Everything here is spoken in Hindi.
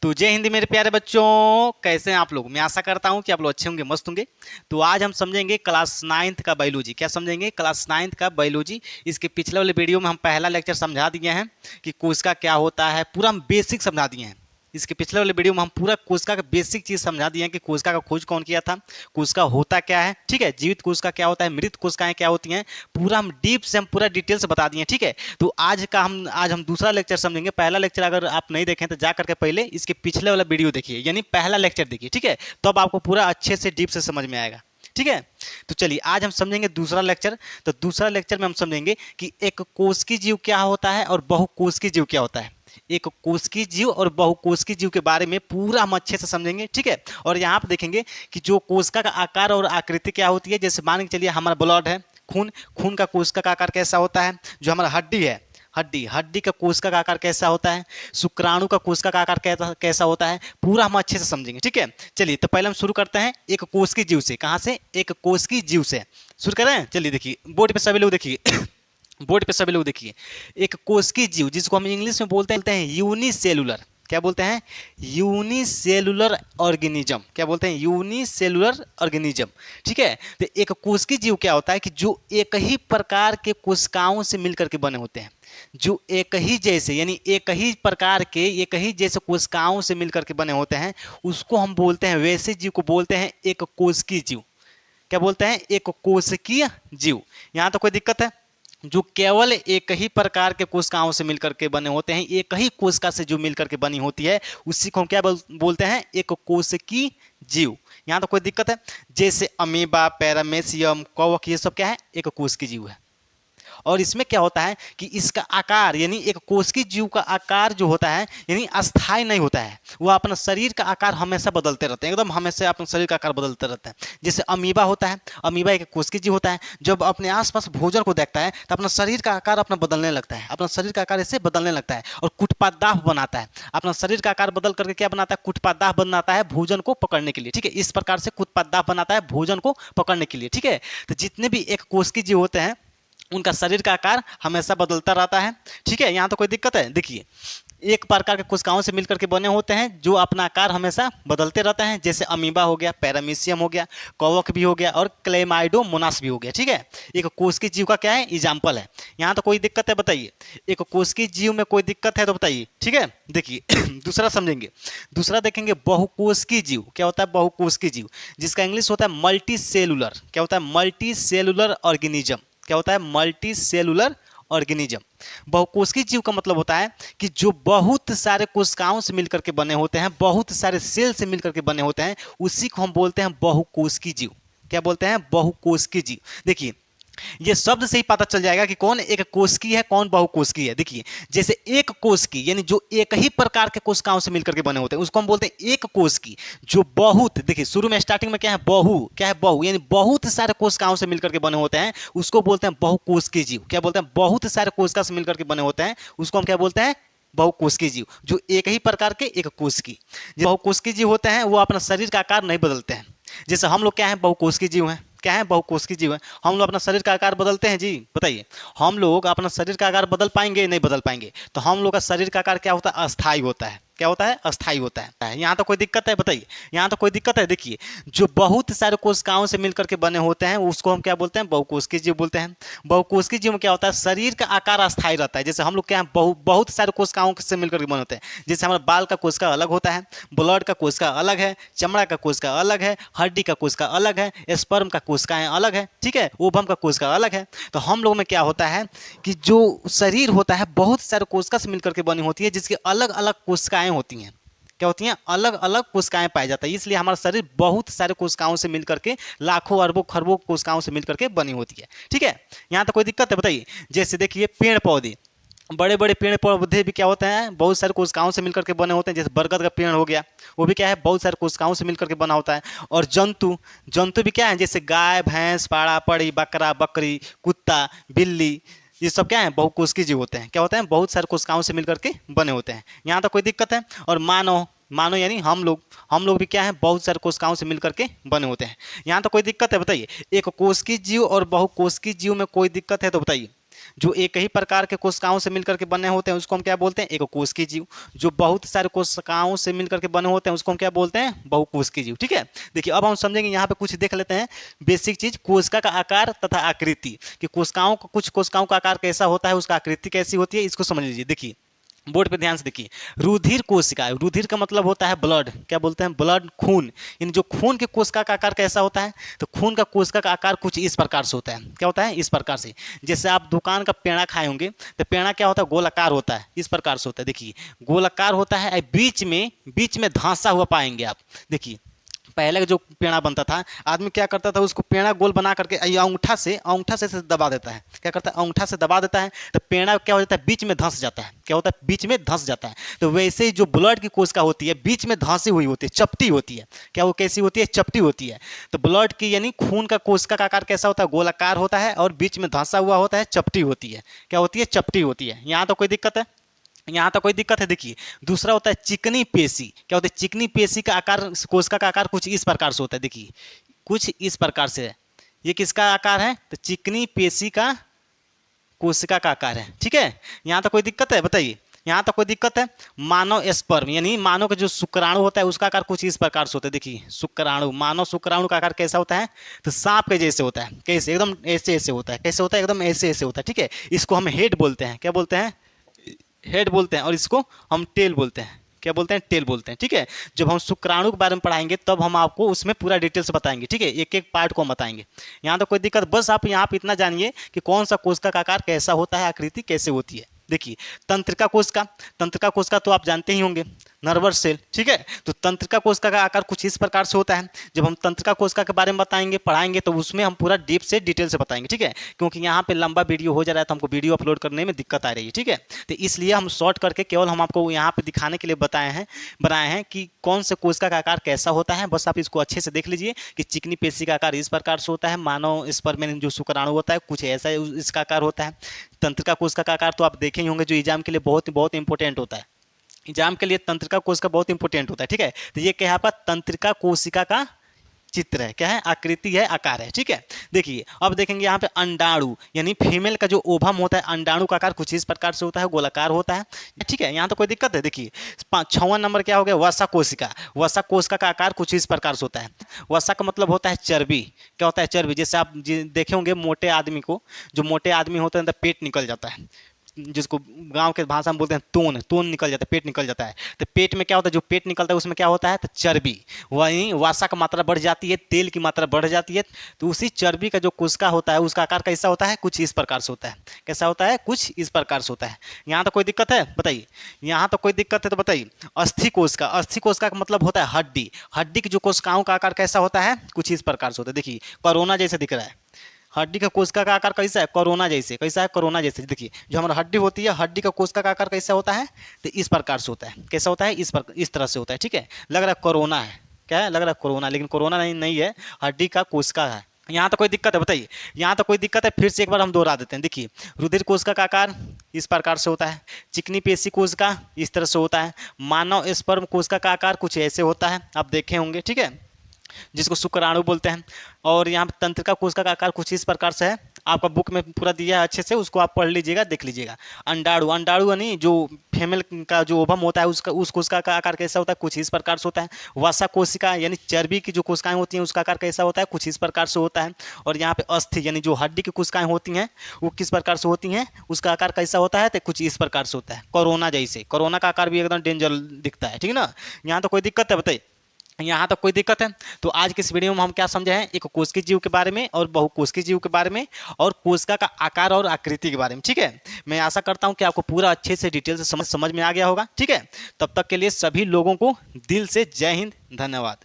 तो जय हिंद मेरे प्यारे बच्चों, कैसे हैं आप लोग। मैं आशा करता हूं कि आप लोग अच्छे होंगे, मस्त होंगे। तो आज हम समझेंगे क्लास 9th का बायोलॉजी। क्या समझेंगे? क्लास 9th का बायोलॉजी। इसके पिछले वाले वीडियो में हम पहला लेक्चर समझा दिए हैं कि कोशिका क्या होता है, पूरा हम बेसिक समझा दिए हैं। इसके पिछले वाले वीडियो में हम पूरा कोशिका का बेसिक चीज समझा दिए हैं कि कोशिका का खोज कौन किया था, कोशिका होता क्या है, ठीक है, जीवित कोशिका क्या होता है, मृत कोशिकाएं क्या होती हैं, पूरा हम डीप से हम पूरा डिटेल से बता दिए हैं, ठीक है। तो आज हम दूसरा लेक्चर समझेंगे। पहला लेक्चर अगर आप नहीं देखें तो जा करके पहले इसके पिछले वाला वीडियो देखिए, यानी पहला लेक्चर देखिए, ठीक है। तब आपको पूरा अच्छे से डीप से समझ में आएगा, ठीक है। तो चलिए आज हम समझेंगे दूसरा लेक्चर। तो दूसरा लेक्चर में हम समझेंगे कि एक कोशिकीय जीव क्या होता है और बहुकोशिकीय जीव क्या होता है। एक कोशिकीय जीव और बहुकोशिकीय जीव के बारे में पूरा हम अच्छे से समझेंगे, ठीक है। और यहाँ पर देखेंगे कि जो कोशिका का आकार और आकृति क्या होती है। जैसे मान के चलिए हमारा ब्लड है, खून, खून का कोशिका का आकार कैसा होता है। जो हमारा हड्डी है, हड्डी का कोशिका का आकार कैसा होता है। शुक्राणु का कोशिका का आकार कैसा होता है, पूरा हम अच्छे से समझेंगे, ठीक है। चलिए तो पहले हम शुरू करते हैं एक कोशिकीय जीव से। कहाँ से? एक कोशिकीय जीव से शुरू करें। चलिए देखिए बोर्ड पे सभी लोग देखिए बोर्ड पे सभी लोग देखिए। एक कोशिकीय जीव जिसको हम इंग्लिश में बोलते हैं यूनिसेलुलर। क्या बोलते हैं? Unicellular organism. क्या बोलते हैं? यूनिसेलुलर ऑर्गेनिज्म, ठीक है। तो एक कोशिकीय जीव क्या होता है कि जो एक ही प्रकार के कोशिकाओं से मिलकर के बने होते हैं। जो एक ही जैसे यानी एक ही प्रकार के एक ही जैसे कोशिकाओं से मिलकर के बने होते हैं, उसको हम बोलते हैं, वैसे जीव को बोलते हैं एक कोशिकीय जीव। क्या बोलते हैं? एक कोशिकीय जीव। यहाँ तो कोई दिक्कत है? जो केवल एक ही प्रकार के कोशिकाओं से मिलकर के बने होते हैं, एक ही कोशिका से जो मिलकर के बनी होती है, उसी को हम क्या बोलते हैं? एक कोशिकीय जीव। यहाँ तो कोई दिक्कत है? जैसे अमीबा, पैरामेसियम, कवक, ये सब क्या है? एक कोशिकीय जीव है। और इसमें क्या होता है कि इसका आकार यानी एक कोशिकीय जीव का आकार जो होता है यानी अस्थायी नहीं होता है। वह अपना शरीर का आकार हमेशा बदलते रहते हैं, एकदम हमेशा अपने शरीर का आकार बदलते रहते हैं। जैसे अमीबा होता है, अमीबा एक कोशिकीय जीव होता है। जब अपने आसपास भोजन को देखता है तो अपना शरीर का आकार अपना बदलने लगता है, अपना शरीर का आकार ऐसे बदलने लगता है और कुटपादाह बनाता है। अपना शरीर का आकार बदल करके क्या बनाता है? कुटपादाह बनाता है भोजन को पकड़ने के लिए, ठीक है। इस प्रकार से कुटपादाह बनाता है भोजन को पकड़ने के लिए, ठीक है। तो जितने भी एक कोशिकीय जीव होते हैं उनका शरीर का आकार हमेशा बदलता रहता है, ठीक है। यहाँ तो कोई दिक्कत है? देखिए एक प्रकार के कोशिकाओं से मिलकर के बने होते हैं जो अपना आकार हमेशा बदलते रहते हैं। जैसे अमीबा हो गया, पैरामीशियम हो गया, कवक भी हो गया और क्लेमाइडोमोनास भी हो गया, ठीक है। एक कोशिकीय जीव का क्या है? एग्जाम्पल है। यहाँ तो कोई दिक्कत है? बताइए। एक कोशिकीय जीव में कोई दिक्कत है तो बताइए, ठीक है। देखिए दूसरा समझेंगे। दूसरा देखेंगे बहुकोशिकीय जीव। क्या होता है? बहुकोशिकीय जीव, जिसका इंग्लिश होता है मल्टी सेलुलर। क्या होता है? Multi cellular organism. क्या होता है? Multi cellular organism. बहुकोशिकीय जीव का मतलब होता है कि जो बहुत सारे कोशिकाओं से मिलकर के बने होते हैं, बहुत सारे सेल से मिलकर के बने होते हैं, उसी को हम बोलते हैं बहुकोशिकीय जीव। क्या बोलते हैं? बहुकोशिकीय जीव। देखिए ये शब्द से ही पता चल जाएगा कि कौन एक कोशिकीय है, कौन बहुकोशिकीय है। देखिए जैसे एक कोशिकीय यानी जो एक ही प्रकार के कोशिकाओं से मिलकर के बने होते हैं, उसको हम बोलते हैं एक कोशिकीय। जो बहुत, देखिए शुरू में स्टार्टिंग में क्या है? बहु। क्या है? बहु यानी बहुत सारे कोशिकाओं से मिलकर के बने होते हैं, उसको बोलते हैं बहुकोशिकीय जीव। क्या बोलते हैं? बहुत सारे कोशिका से मिलकर के बने होते हैं, उसको हम क्या बोलते हैं? बहुकोशिकीय जीव। जो एक ही प्रकार के एक कोशिकीय। जो बहुकोशिकीय जीव होते हैं वो अपना शरीर का आकार नहीं बदलते हैं। जैसे हम लोग क्या है? बहुकोशिकीय जीव हैं। क्या है? बहुकोशिकीय जीव है। हम लोग अपना शरीर का आकार बदलते हैं जी? बताइए। हम लोग अपना शरीर का आकार बदल पाएंगे? नहीं बदल पाएंगे। तो हम लोग का शरीर का आकार क्या होता है? अस्थायी होता है। क्या होता है? अस्थायी होता है। यहाँ तो कोई दिक्कत है? बताइए। यहाँ तो कोई दिक्कत है? देखिए जो बहुत सारे कोशिकाओं से मिलकर के बने होते हैं उसको हम क्या बोलते हैं? बहुकोशिकीय जीव बोलते हैं। बहुकोशिकीय जीव में क्या होता है? शरीर का आकार अस्थायी रहता है। जैसे हम लोग क्या है? बहुत सारे कोशिकाओं से मिलकर के बने होते हैं। जैसे हमारा बाल का कोशिका अलग होता है, ब्लड का कोशिका अलग है, चमड़ा का कोशिका अलग है, हड्डी का कोशिका अलग है, स्पर्म का कोशिकाएं अलग है, ठीक है, ओवम का कोशिका अलग है। तो हम लोग में क्या होता है कि जो शरीर होता है बहुत सारे कोशिका से मिलकर के बनी होती है, जिसकी अलग अलग कोशिकाएं होती हैं। क्या होती हैं? अलग अलग कोशिकाएं पाई जाता है। इसलिए हमारा शरीर बहुत सारे कोशिकाओं से मिलकर के, लाखों अरबों खरबों कोशिकाओं से मिलकर के बनी होती है, ठीक है। यहाँ तो कोई दिक्कत है? बताइए। जैसे देखिए पेड़ पौधे, बड़े बड़े पेड़ पौधे भी क्या होते हैं? बहुत सारे कोशिकाओं से मिलकर के बने होते हैं। जैसे बरगद का पेड़ हो गया, वो भी क्या है? बहुत सारे कोशिकाओं से मिलकर के बना होता है। और जंतु, जंतु भी क्या है? जैसे गाय, भैंस, पाड़ा, पड़ी, बकरा, बकरी, कुत्ता, बिल्ली, ये सब क्या है? बहुकोशिकीय जीव होते हैं। क्या होते हैं? बहुत सारे कोशिकाओं से मिलकर के बने होते हैं। यहाँ तो कोई दिक्कत है? और मानव, मानो यानी हम लोग भी क्या है? बहुत सारे कोशिकाओं से मिलकर के बने होते हैं। यहाँ तो कोई दिक्कत है? बताइए। एक कोशिकीय जीव और बहुकोशिकीय जीव में कोई दिक्कत है तो बताइए। जो एक ही प्रकार के कोशिकाओं से मिलकर के बने होते हैं उसको हम क्या बोलते हैं, एक कोशिकीय जीव। जो बहुत सारे कोशिकाओं से मिलकर के बने होते हैं उसको हम क्या बोलते हैं, बहुकोशिकीय जीव। ठीक है, देखिए अब हम समझेंगे, यहाँ पे कुछ देख लेते हैं बेसिक चीज, कोशिका का आकार तथा आकृति, कि कोशिकाओं का, कुछ कोशिकाओं का आकार कैसा होता है, उसका आकृति कैसी होती है, इसको समझ लीजिए। देखिए बोर्ड पे ध्यान से देखिए, रुधिर कोशिका, रुधिर का मतलब होता है ब्लड, क्या बोलते हैं, ब्लड, खून। इन जो खून के कोशिका का आकार कैसा होता है, तो खून का कोशिका का आकार कुछ इस प्रकार से होता है। क्या होता है, इस प्रकार से। जैसे आप दुकान का पेड़ा खाए होंगे तो पेड़ा क्या होता है, गोलाकार होता है, इस प्रकार से होता है। देखिए गोलाकार होता है, बीच में धंसा हुआ पाएंगे आप। देखिए पहले का जो पेड़ा बनता था, आदमी क्या करता था, उसको पेड़ा गोल बना करके अंगूठा से दबा देता है। क्या करता है, अंगूठा से दबा देता है, तो पेड़ा क्या हो जाता है, बीच में धंस जाता है। क्या होता है, बीच में धंस जाता है। तो वैसे ही जो ब्लड की कोशिका होती है बीच में धंसी हुई होती है, चपटी होती है। क्या वो कैसी होती है, चपटी होती है। तो ब्लड की यानी खून का कोशिका का आकार कैसा होता है, गोलाकार होता है और बीच में धंसा हुआ होता है, चपटी होती है। क्या होती है, चपटी होती है। यहाँ तो कोई दिक्कत है, यहाँ तक कोई दिक्कत है। देखिए दूसरा होता है चिकनी पेशी। क्या होता है, चिकनी पेशी का आकार, कोशिका का आकार कुछ इस प्रकार से होता है। देखिए कुछ इस प्रकार से है। ये किसका आकार है, तो चिकनी पेशी का कोशिका का आकार है। ठीक है, यहाँ तक कोई दिक्कत है, बताइए। यहाँ तक कोई दिक्कत है। मानव स्पर्म यानी मानव का जो शुक्राणु होता है उसका आकार कुछ इस प्रकार से होता है। देखिए शुक्राणु, मानव शुक्राणु का आकार कैसा होता है, तो सांप के जैसे होता है। कैसे, एकदम ऐसे ऐसे होता है। कैसे होता है, एकदम ऐसे ऐसे होता है। ठीक है, इसको हम हेड बोलते हैं। क्या बोलते हैं, हेड बोलते हैं। और इसको हम टेल बोलते हैं। क्या बोलते हैं, टेल बोलते हैं। ठीक है, जब हम शुक्राणु के बारे में पढ़ाएंगे तब हम आपको उसमें पूरा डिटेल से बताएंगे। ठीक है, एक एक पार्ट को हम बताएंगे। यहाँ तो कोई दिक्कत, बस आप यहाँ पे इतना जानिए कि कौन सा कोशिका का आकार कैसा होता है, आकृति कैसे होती है। देखिए तंत्रिका कोशिका, तंत्रिका कोशिका तो आप जानते ही होंगे, नर्वस सेल। ठीक है, तो तंत्रिका कोशिका का आकार कुछ इस प्रकार से होता है। जब हम तंत्रिका कोशिका के बारे में बताएंगे, पढ़ाएंगे, तो उसमें हम पूरा डीप से डिटेल से बताएंगे। ठीक है, क्योंकि यहाँ पे लंबा वीडियो हो जा रहा है तो हमको वीडियो अपलोड करने में दिक्कत आ रही है। ठीक है, तो इसलिए हम शॉर्ट करके केवल हम आपको यहाँ पे दिखाने के लिए बनाए हैं कि कौन से कोशिका का आकार कैसा होता है। बस आप इसको अच्छे से देख लीजिए कि चिकनी पेशी का आकार इस प्रकार से होता है, मानव स्पर्म में जो शुक्राणु होता है कुछ ऐसा इसका आकार होता है। तंत्रिका कोशिका का आकार तो आप देखे ही होंगे, जो एग्जाम के लिए बहुत बहुत इंपॉर्टेंट होता है। एग्जाम के लिए तंत्रिका कोशिका बहुत इंपॉर्टेंट होता है। ठीक है, तो ये क्या है आपका, तंत्रिका कोशिका का चित्र है। क्या है, आकृति है, आकार है। ठीक है, देखिए अब देखेंगे यहाँ पे अंडाणु यानी फीमेल का जो ओवम होता है, अंडाणु का आकार कुछ इस प्रकार से होता है, गोलाकार होता है। ठीक है, यहाँ तो कोई दिक्कत है। देखिए 6वां नंबर क्या हो गया, वसा कोशिका। वसा कोशिका का आकार कुछ इस प्रकार से होता है। वसा का मतलब होता है चर्बी। क्या होता है, चर्बी। जैसे आप देखे होंगे मोटे आदमी को, जो मोटे आदमी होते हैं तो पेट निकल जाता है, जिसको गांव के भाषा में बोलते हैं तोन, तोन निकल जाता है, पेट निकल जाता है। तो पेट में क्या होता है, जो पेट निकलता है उसमें क्या होता है, तो चर्बी। वहीं वसा की मात्रा बढ़ जाती है, तेल की मात्रा बढ़ जाती है, तो उसी चर्बी का जो कोशिका होता है उसका आकार कैसा होता है, कुछ इस प्रकार से होता है। कैसा होता है, कुछ इस प्रकार से होता है। यहाँ तो कोई दिक्कत है, बताइए। यहाँ तो कोई दिक्कत है तो बताइए। अस्थि कोशिका, अस्थि कोशिका का मतलब होता है हड्डी। हड्डी की जो कोशिकाओं का आकार कैसा होता है, कुछ इस प्रकार से होता है। देखिए कोरोना जैसे दिख रहा है। हड्डी का कोशिका का आकार कैसा है, कोरोना जैसे। कैसा है, कोरोना जैसे। देखिए जो हमारा हड्डी होती है, हड्डी का कोशिका का आकार कैसा होता है, तो इस प्रकार से होता है। कैसा होता है, इस तरह से होता है। ठीक है, लग रहा है कोरोना है, क्या है, लग रहा है कोरोना, लेकिन कोरोना नहीं है, हड्डी का कोशिका है। यहाँ तो कोई दिक्कत है, बताइए। यहाँ तो कोई दिक्कत है, फिर से एक बार हम दोहरा देते हैं। देखिए रुधिर कोशिका का आकार इस प्रकार से होता है, चिकनी पेशी कोशिका इस तरह से होता है, मानव स्पर्म कोशिका का आकार कुछ ऐसे होता है, आप देखे होंगे। ठीक है, जिसको शुक्राणु बोलते हैं। और यहाँ पे तंत्रिका कोशिका का आकार कुछ इस प्रकार से है, आपका बुक में पूरा दिया है अच्छे से, उसको आप पढ़ लीजिएगा, देख लीजिएगा। अंडाणु, अंडाणु यानी जो फीमेल का जो ओवम होता है उसका, उस कोशिका का आकार कैसा होता है, कुछ इस प्रकार से होता है। वसा कोशिका यानी चर्बी की जो कोशिकाएं होती हैं उसका आकार कैसा होता है, कुछ इस प्रकार से होता है। और यहाँ पे अस्थि यानी जो हड्डी की कोशिकाएं होती हैं वो किस प्रकार से होती हैं, उसका आकार कैसा होता है, तो कुछ इस प्रकार से होता है, कोरोना जैसे। कोरोना का आकार भी एकदम डेंजर दिखता है। ठीक है ना, यहाँ तो कोई दिक्कत है, बताइए। यहाँ तक कोई दिक्कत है। तो आज के इस वीडियो में हम क्या समझे हैं, एक कोशिकीय जीव के बारे में और बहुकोशिकीय जीव के बारे में और कोशिका का आकार और आकृति के बारे में। ठीक है, मैं आशा करता हूँ कि आपको पूरा अच्छे से डिटेल से समझ में आ गया होगा। ठीक है, तब तक के लिए सभी लोगों को दिल से जय हिंद, धन्यवाद।